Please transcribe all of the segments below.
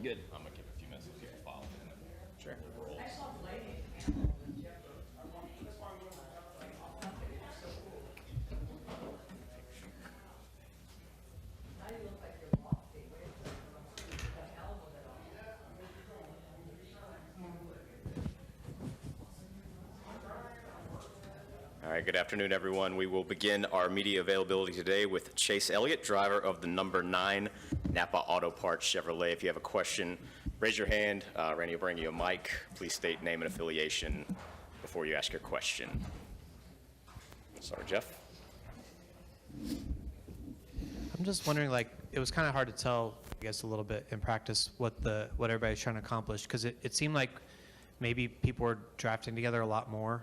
Good. I'm gonna give a few minutes to people follow and then Sure. we'll roll. All right, good afternoon, everyone. We will begin our media availability today with Chase Elliott, driver of the number 9 Napa Auto Parts Chevrolet. If you have a question, raise your hand. Randy will bring you a mic. Please state name and affiliation before you ask your question. Sorry, Jeff. I'm just wondering, like, it was kind of hard to tell, I guess, a little bit in practice what everybody's trying to accomplish, because it seemed like maybe people were drafting together a lot more.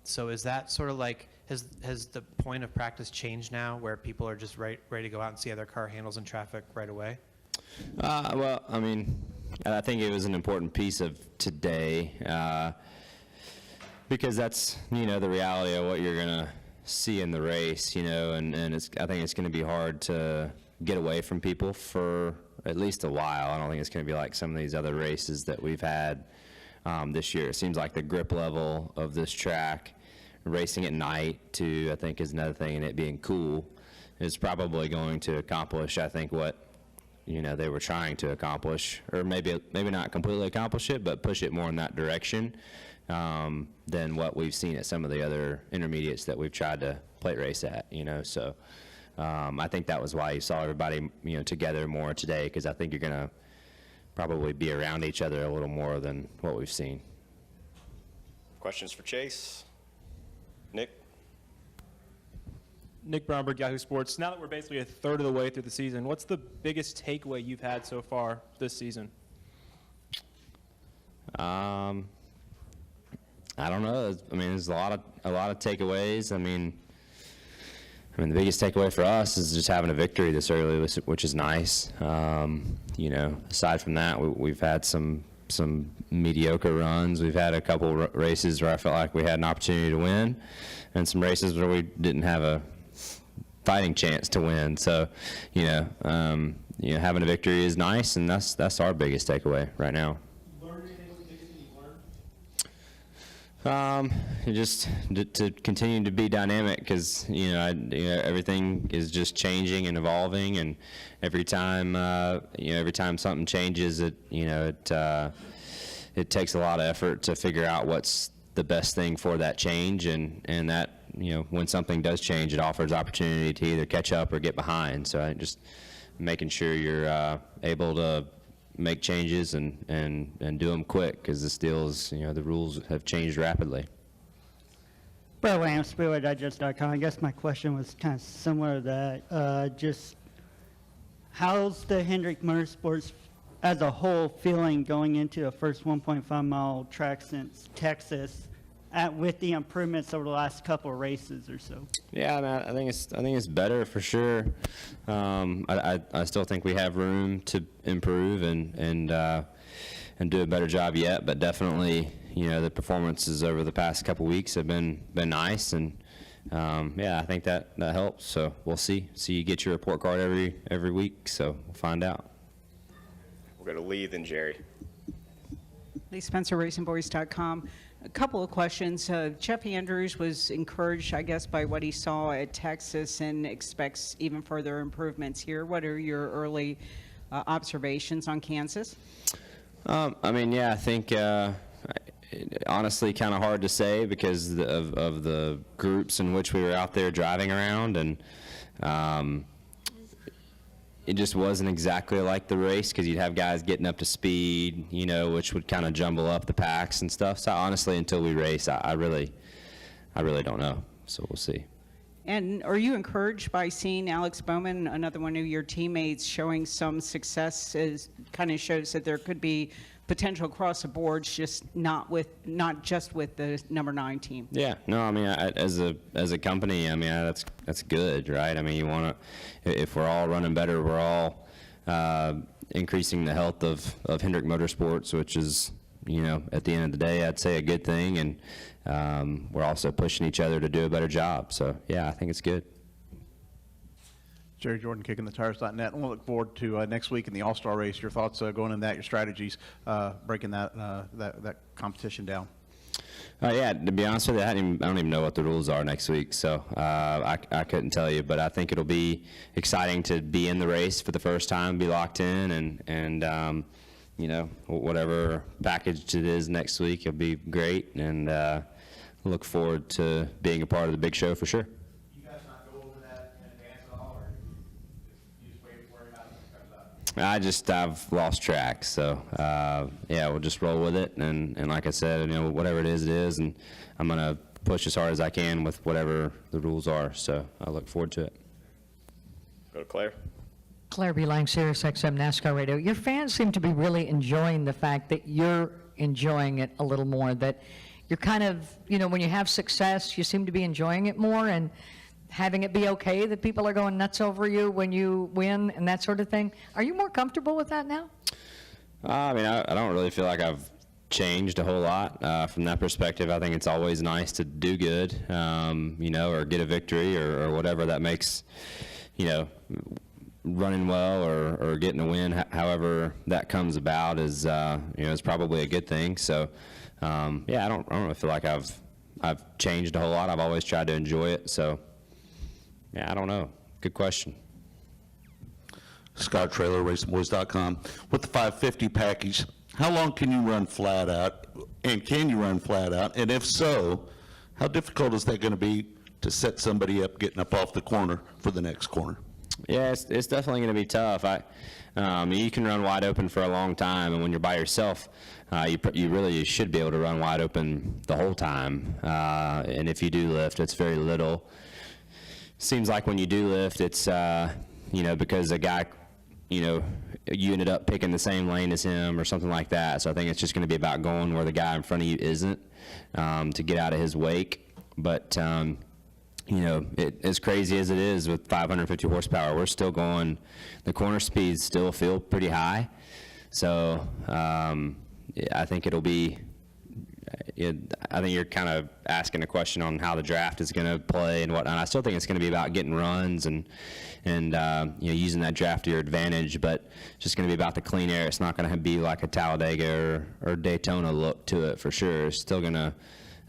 So is that sort of like, has the point of practice changed now, where people are just ready to go out and see how their car handles in traffic right away? Well, I mean, I think it was an important piece of today, because that's, the reality of what you're going to see in the race, and I think it's going to be hard to get away from people for at least a while. I don't think it's going to be like some of these other races that we've had this year. It seems like the grip level of this track, racing at night too, I think is another thing, and it being cool is probably going to accomplish, I think, what they were trying to accomplish, or maybe not completely accomplish it, but push it more in that direction than what we've seen at some of the other intermediates that we've tried to plate race at. So I think that was why you saw everybody together more today, because I think you're going to probably be around each other a little more than what we've seen. Questions for Chase? Nick? Nick Brownberg, Yahoo Sports. Now that we're basically a third of the way through the season, what's the biggest takeaway you've had so far this season? I don't know. I mean, there's a lot of takeaways. I mean, the biggest takeaway for us is just having a victory this early, which is nice. Aside from that, we've had some mediocre runs. We've had a couple races where I felt like we had an opportunity to win, and some races where we didn't have a fighting chance to win. So, having a victory is nice, and that's our biggest takeaway right now. Just to continue to be dynamic, because everything is just changing and evolving, and every time something changes, it takes a lot of effort to figure out what's the best thing for that change, and that when something does change, it offers opportunity to either catch up or get behind. So just making sure you're able to make changes and do them quick, because this deal is, the rules have changed rapidly. Brett Williams, SpeedwayDigest.com. I guess my question was kind of similar to that. Just how's the Hendrick Motorsports as a whole feeling going into the first 1.5 mile track since Texas, with the improvements over the last couple of races or so? Yeah, I think it's better for sure. I still think we have room to improve and do a better job yet, but definitely the performances over the past couple weeks have been nice, and I think that helps. So we'll see. So you get your report card every week, so we'll find out. We'll go to Lee, then Jerry. Lee Spencer, RacingBoys.com. A couple of questions. Jeff Andrews was encouraged, I guess, by what he saw at Texas and expects even further improvements here. What are your early observations on Kansas? I think honestly kind of hard to say because of the groups in which we were out there driving around, and it just wasn't exactly like the race, because you'd have guys getting up to speed, which would kind of jumble up the packs and stuff. So honestly, until we race, I really don't know. So we'll see. And are you encouraged by seeing Alex Bowman, another one of your teammates, showing some success? Kind of shows that there could be potential across the board, just not just with the number 9 team. Yeah, no, as a company, that's good, right? You want to, if we're all running better, we're all increasing the health of Hendrick Motorsports, which is, at the end of the day, I'd say a good thing, and we're also pushing each other to do a better job. So yeah, I think it's good. Jerry Jordan, kickingthetires.net. I want to look forward to next week in the All-Star race. Your thoughts going into that, your strategies, breaking that competition down. Yeah, to be honest with you, I don't even know what the rules are next week, so I couldn't tell you. But I think it'll be exciting to be in the race for the first time, be locked in, and you know, whatever package it is next week, it'll be great, and look forward to being a part of the big show for sure. You guys not go over that in advance at all, or you just worry about it when it comes up? I've lost track, so yeah, we'll just roll with it, and like I said, you know, whatever it is, and I'm gonna push as hard as I can with whatever the rules are. So I look forward to it. Go to Claire. Claire B. Lang, Sirius XM NASCAR Radio. Your fans seem to be really enjoying the fact that you're enjoying it a little more, that you're kind of, you know, when you have success, you seem to be enjoying it more and having it be okay that people are going nuts over you when you win and that sort of thing. Are you more comfortable with that now? I mean, I don't really feel like I've changed a whole lot from that perspective. I think it's always nice to do good, you know, or get a victory or whatever that makes, you know, running well or getting a win, however that comes about is, you know, is probably a good thing. So, yeah, I don't really feel like I've changed a whole lot. I've always tried to enjoy it. So, yeah, I don't know. Good question. Scott Trailer, RacingBoys.com. With the 550 package, how long can you run flat out? And can you run flat out? And if so, how difficult is that going to be to set somebody up getting up off the corner for the next corner? Yeah, it's definitely going to be tough. You can run wide open for a long time, and when you're by yourself, you really should be able to run wide open the whole time. And if you do lift, it's very little. Seems like when you do lift, it's you know, because a guy, you know, you ended up picking the same lane as him or something like that. So I think it's just going to be about going where the guy in front of you isn't, to get out of his wake. But you know, as crazy as it is with 550 horsepower, we're still going, the corner speeds still feel pretty high. So I think it'll be, I think you're kind of asking a question on how the draft is going to play and whatnot. I still think it's going to be about getting runs and you know, using that draft to your advantage, but it's just going to be about the clean air. It's not going to be like a Talladega or Daytona look to it for sure. It's still going to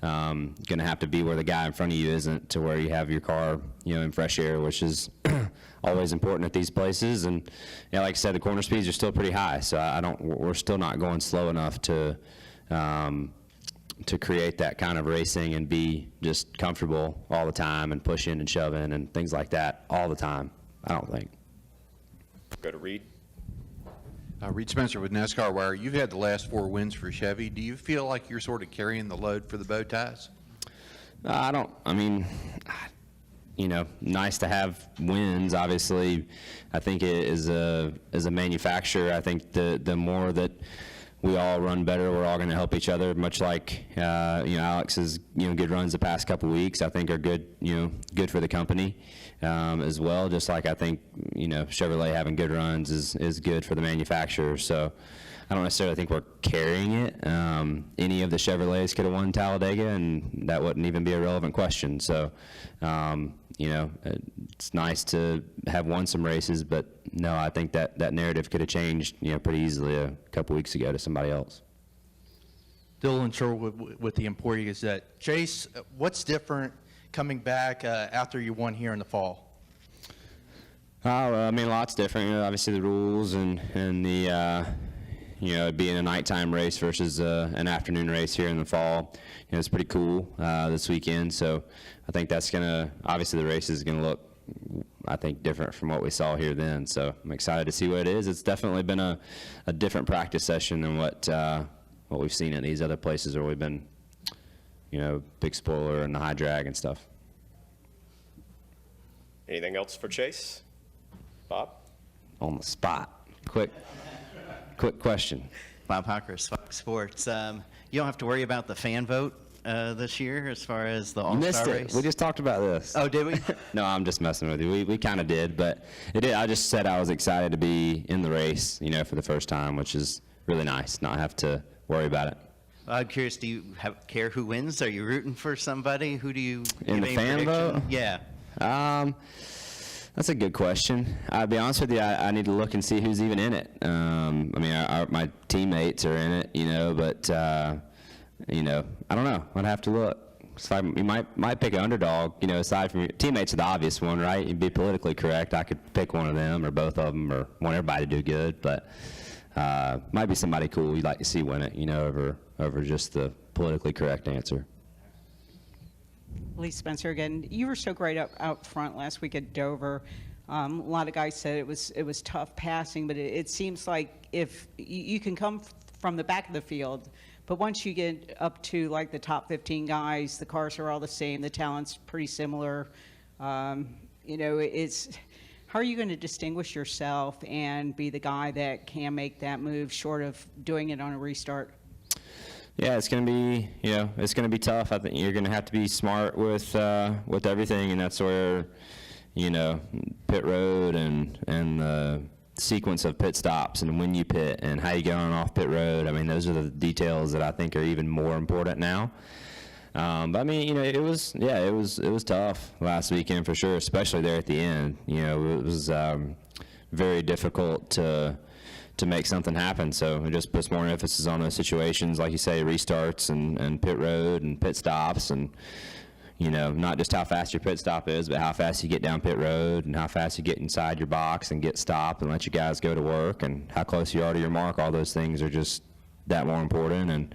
have to be where the guy in front of you isn't, to where you have your car, you know, in fresh air, which is always important at these places. And yeah, like I said, the corner speeds are still pretty high, so we're still not going slow enough to create that kind of racing and be just comfortable all the time and pushing and shoving and things like that all the time, I don't think. Go to Reed. Reed Spencer with NASCAR Wire. You've had the last 4 wins for Chevy. Do you feel like you're sort of carrying the load for the bow ties? I mean, you know, nice to have wins. Obviously, I think as a manufacturer, I think the more that we all run better, we're all going to help each other. Much like you know, Alex's good runs the past couple weeks, I think are good. Good for the company as well. Just like I think Chevrolet having good runs is good for the manufacturer. So I don't necessarily think we're carrying it. Any of the Chevrolets could have won Talladega, and that wouldn't even be a relevant question. So it's nice to have won some races, but no, I think that narrative could have changed pretty easily a couple weeks ago to somebody else. Dylan Sherwood with the Emporia Gazette. Chase, what's different coming back after you won here in the fall? I mean, lots different. Obviously the rules and the it being a nighttime race versus an afternoon race here in the fall. It's pretty cool this weekend. So I think that's obviously the race is gonna look, I think, different from what we saw here then. So I'm excited to see what it is. It's definitely been a different practice session than what we've seen in these other places where we've been, big spoiler and the high drag and stuff. Anything else for Chase? Bob? On the spot. Quick question. Bob Hawkers, Fox Sports. You don't have to worry about the fan vote this year as far as the All-Star race? We just talked about this. Oh, did we? No, I'm just messing with you. We kind of did, but it did. I just said I was excited to be in the race, for the first time, which is really nice, not have to worry about it. I'm curious, do you care who wins? Are you rooting for somebody? Who do you in the fan vote? Yeah. That's a good question. I'll be honest with you, I need to look and see who's even in it. I mean, my teammates are in it, but, I don't know. I'd have to look. So you might pick an underdog, aside from your teammates are the obvious one, right? You'd be politically correct. I could pick one of them or both of them or want everybody to do good, but might be somebody cool you'd like to see win it, over just the politically correct answer. Lee Spencer again. You were so great out front last week at Dover. A lot of guys said it was tough passing, but it seems like if you can come from the back of the field, but once you get up to like the top 15 guys, the cars are all the same, the talent's pretty similar. It's how are you going to distinguish yourself and be the guy that can make that move short of doing it on a restart? Yeah, it's going to be, it's going to be tough. I think you're going to have to be smart with everything, and that's where, pit road and the sequence of pit stops and when you pit and how you get on and off pit road. I mean, those are the details that I think are even more important now. But I mean, it was tough last weekend for sure, especially there at the end. It was very difficult to make something happen. So it just puts more emphasis on those situations, like you say, restarts and pit road and pit stops, and not just how fast your pit stop is, but how fast you get down pit road and how fast you get inside your box and get stopped and let you guys go to work and how close you are to your mark. All those things are just that more important, and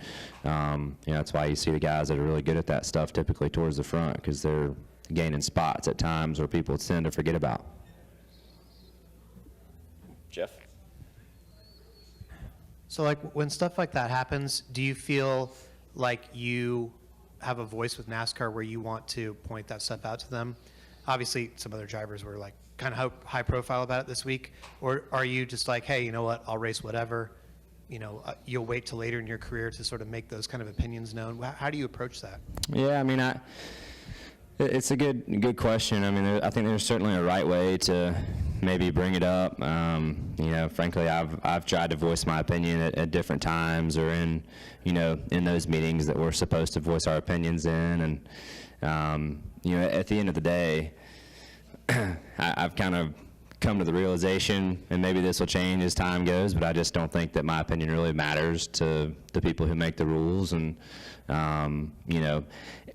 that's why you see the guys that are really good at that stuff typically towards the front, because they're gaining spots at times where people tend to forget about. Jeff? So like when stuff like that happens, do you feel like you have a voice with NASCAR where you want to point that stuff out to them? Obviously, some other drivers were like kind of high profile about it this week. Or are you just like, hey, you know what, I'll race whatever. You'll wait till later in your career to sort of make those kind of opinions known. How do you approach that? Yeah, I mean, it's a good question. I mean, I think there's certainly a right way to maybe bring it up. Frankly, I've tried to voice my opinion at different times, or in those meetings that we're supposed to voice our opinions in. And at the end of the day, I've kind of come to the realization, and maybe this will change as time goes, but I just don't think that my opinion really matters to the people who make the rules. And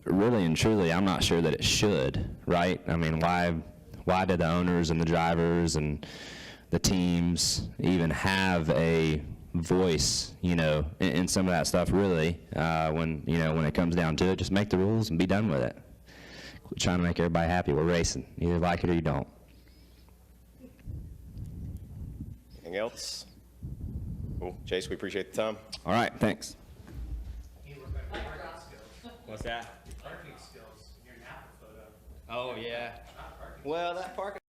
really and truly, I'm not sure that it should, right? I mean, why do the owners and the drivers and the teams even have a voice, in some of that stuff, really, when it comes down to it? Just make the rules and be done with it. Quit trying to make everybody happy. We're racing. You either like it or you don't. Anything else? Cool. Chase, we appreciate the time. All right, thanks. What's that? Parking skills, your Napa photo. Oh, yeah. Well, that parking